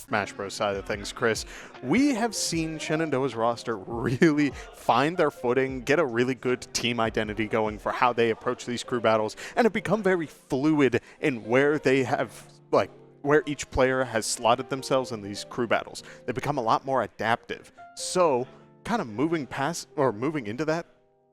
Smash Bros. Side of things, Chris, we have seen Shenandoah's roster really find their footing, get a really good team identity going for how they approach these crew battles, and have become very fluid in where they have, like, where each player has slotted themselves in these crew battles. They become a lot more adaptive. So, kind of moving into that,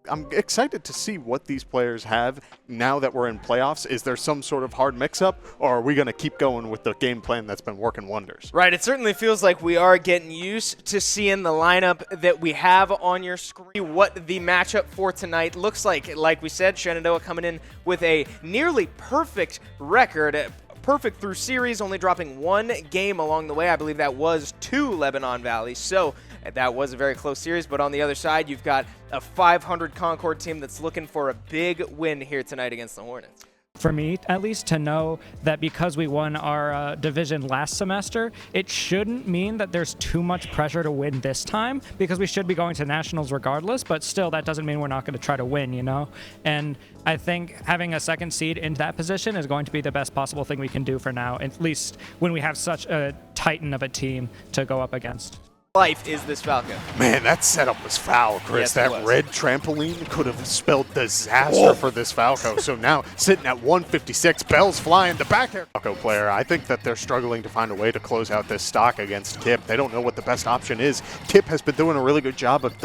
I'm excited to see what these players have now that we're in playoffs. Is there some sort of hard mix-up, or are we going to keep going with the game plan that's been working wonders? Right, it certainly feels like we are getting used to seeing the lineup that we have on your screen. What the matchup for tonight looks like we said, Shenandoah coming in with a nearly perfect record. Perfect through series, only dropping one game along the way. I believe that was to Lebanon Valley. So that was a very close series. But on the other side, you've got a 500 Concord team that's looking for a big win here tonight against the Hornets. For me, at least, to know that because we won our division last semester, it shouldn't mean that there's too much pressure to win this time, because we should be going to nationals regardless, but still that doesn't mean we're not going to try to win, you know? And I think having a second seed in that position is going to be the best possible thing we can do for now, at least when we have such a titan of a team to go up against. Life is this Falco. Man, that setup was foul, Chris. Yes, that red trampoline could have spelled disaster for this Falco. So now, sitting at 156, bells flying, the back air Falco player. I think that they're struggling to find a way to close out this stock against Kip. They don't know what the best option is. Kip has been doing a really good job of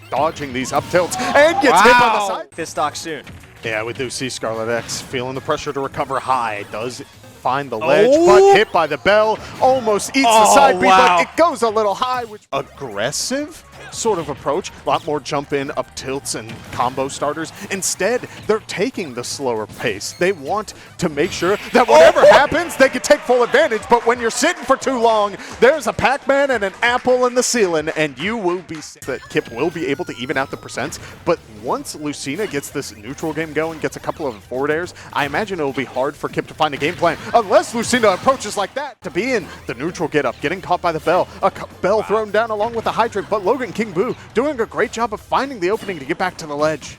dodging these up tilts and gets hit on the side. This stock soon. Yeah, we do see Scarlet X feeling the pressure to recover high. Does find the ledge, but hit by the bell, almost eats the side B, but it goes a little high, which aggressive sort of approach, a lot more jump in, up tilts, and combo starters. Instead, they're taking the slower pace. They want to make sure that whatever happens, they can take full advantage, but when you're sitting for too long, there's a Pac-Man and an apple in the ceiling, and you will be that Kip will be able to even out the percents, but once Lucina gets this neutral game going, gets a couple of forward airs, I imagine it will be hard for Kip to find a game plan, unless Lucina approaches like that to be in the neutral get up, getting caught by the bell, bell thrown down along with the hydrant, but Logan King Boo doing a great job of finding the opening to get back to the ledge.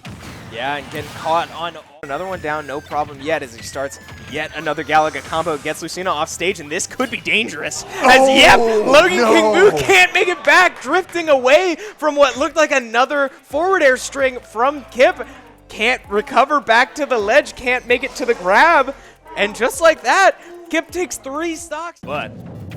Yeah, and getting caught on another one down, no problem yet, as he starts yet another Galaga combo, gets Lucina off stage, and this could be dangerous. Logan King Boo can't make it back, drifting away from what looked like another forward air string from Kip. Can't recover back to the ledge, can't make it to the grab, and just like that, Kip takes 3 stocks. But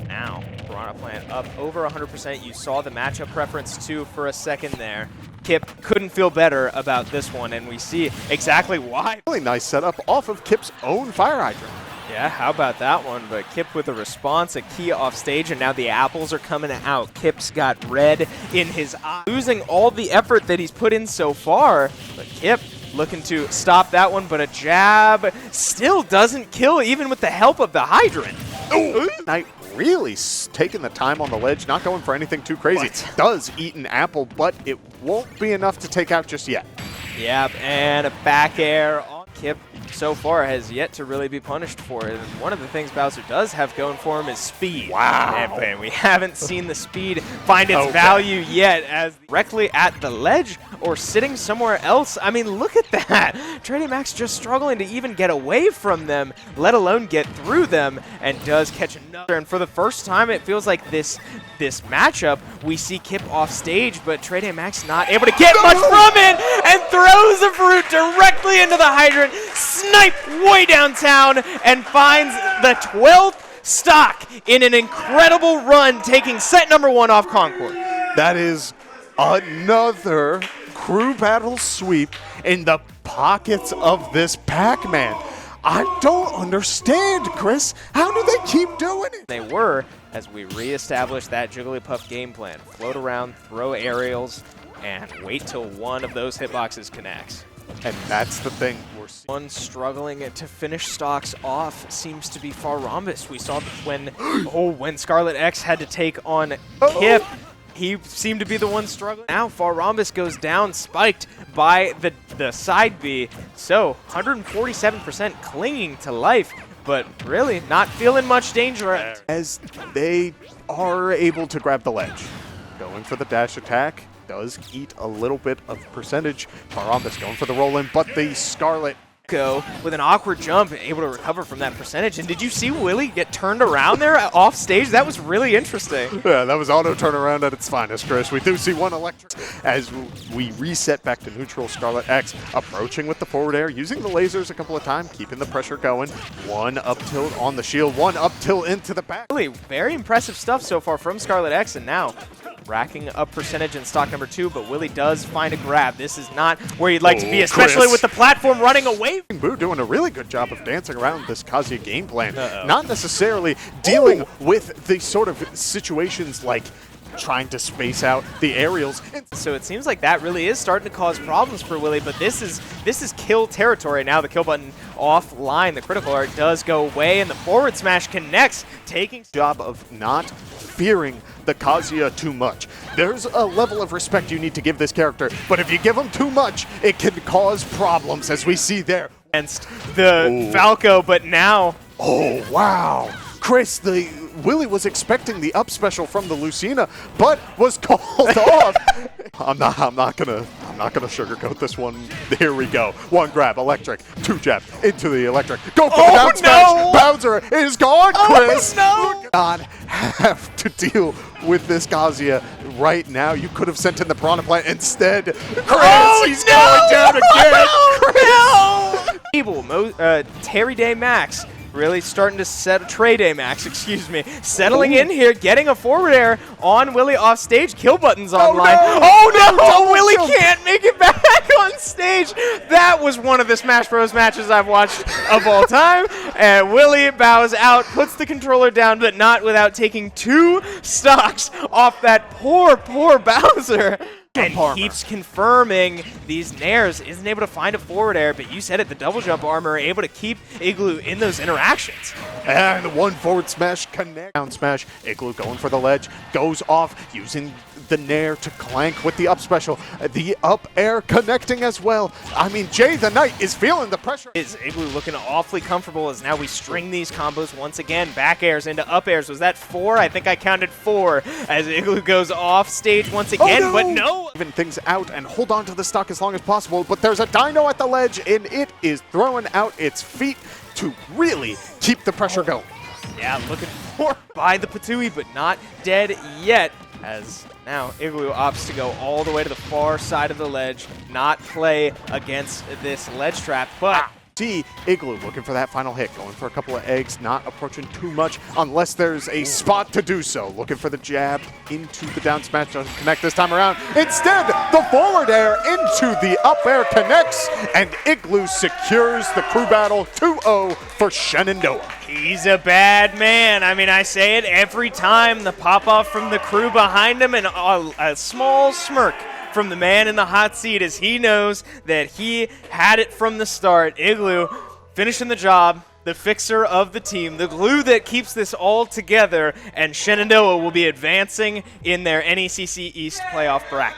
now, Piranha Plant up over 100%. You saw the matchup preference too for a second there. Kip couldn't feel better about this one, and we see exactly why. Really nice setup off of Kip's own fire hydrant. Yeah, how about that one? But Kip with a response, a key off stage, and now the apples are coming out. Kip's got red in his eye, losing all the effort that he's put in so far. But Kip looking to stop that one, but a jab still doesn't kill, even with the help of the hydrant. Knight really taking the time on the ledge, not going for anything too crazy. Does eat an apple, but it won't be enough to take out just yet. Yep, and a back air on Kip so far has yet to really be punished for it. And one of the things Bowser does have going for him is speed. Wow. And we haven't seen the speed find its value yet, as directly at the ledge or sitting somewhere else. I mean, look at that. Trading Max just struggling to even get away from them, let alone get through them, and does catch another. And for the first time, it feels like this matchup, we see Kip off stage, but Trading Max not able to get much from it, and throws a fruit directly into the hydrant, snipe way downtown, and finds the 12th stock in an incredible run, taking set number 1 off Concord. That is another crew battle sweep in the pockets of this Pac-Man. I don't understand, Chris. How do they keep doing it? They were, as we reestablish that Jigglypuff game plan. Float around, throw aerials, and wait till one of those hitboxes connects. And that's the thing we're seeing. One struggling to finish stocks off seems to be Farambus. We saw when when Scarlet X had to take on Kip, he seemed to be the one struggling. Now Farambus goes down, spiked by the side B. So 147% clinging to life, but really not feeling much danger. As they are able to grab the ledge. Going for the dash attack. Does eat a little bit of percentage. Farambus going for the roll-in, but the Scarlet Go with an awkward jump, able to recover from that percentage. And did you see Willie get turned around there off stage? That was really interesting. Yeah, that was auto turnaround at its finest, Chris. We do see one electric as we reset back to neutral. Scarlet X approaching with the forward air, using the lasers a couple of times, keeping the pressure going. One up tilt on the shield, one up tilt into the back. Really very impressive stuff so far from Scarlet X, and now racking up percentage in stock number 2, but Willie does find a grab. This is not where you'd like to be, especially Chris. with the platform running away. Boo doing a really good job of dancing around this Kazuya game plan. Not necessarily dealing with the sort of situations like trying to space out the aerials. So it seems like that really is starting to cause problems for Willie, but this is kill territory. Now the kill button offline, the critical art does go away, and the forward smash connects, taking job of not fearing the Kazuya too much. There's a level of respect you need to give this character, but if you give him too much, it can cause problems, as we see there. Against the Falco, but now... Oh, wow. Chris, Willie was expecting the up special from the Lucina, but was called off. I'm not gonna sugarcoat this one. Here we go. One grab, electric, two jab into the electric. Go for the down smash. Bowser is gone, Chris. Oh, no. Not have to deal with this Kazuya right now. You could have sent in the Piranha Plant instead. Chris, he's going down again. Chris. Evil, Terry Day Max. Really starting to set Trey Day Max, excuse me, settling in here, getting a forward air on Willie off stage. Kill buttons online. Oh no! Willie can't make it back on stage. That was one of the Smash Bros. Matches I've watched of all time. And Willie bows out, puts the controller down, but not without taking 2 stocks off that poor Bowser. And keeps confirming these nairs, isn't able to find a forward air, but you said it, the double jump armor able to keep Igloo in those interactions. And the one forward smash connect. Down smash, Igloo going for the ledge, goes off, using the nair to clank with the up special. The up air connecting as well. I mean, Jay the Knight is feeling the pressure. Is Igloo looking awfully comfortable as now we string these combos once again. Back airs into up airs. Was that 4? I think I counted 4 as Igloo goes off stage once again, but no. Even things out and hold on to the stock as long as possible, but there's a dino at the ledge and it is throwing out its feet to really keep the pressure going. Yeah, looking for by the Patui, but not dead yet, as now Igloo opts to go all the way to the far side of the ledge, not play against this ledge trap, but... See Igloo looking for that final hit, going for a couple of eggs, not approaching too much unless there's a spot to do so. Looking for the jab into the down smash, doesn't connect this time around. Instead, the forward air into the up air connects, and Igloo secures the crew battle 2-0 for Shenandoah. He's a bad man. I mean, I say it every time. The pop-off from the crew behind him and a small smirk from the man in the hot seat as he knows that he had it from the start. Igloo finishing the job, the fixer of the team, the glue that keeps this all together, and Shenandoah will be advancing in their NECC East playoff bracket.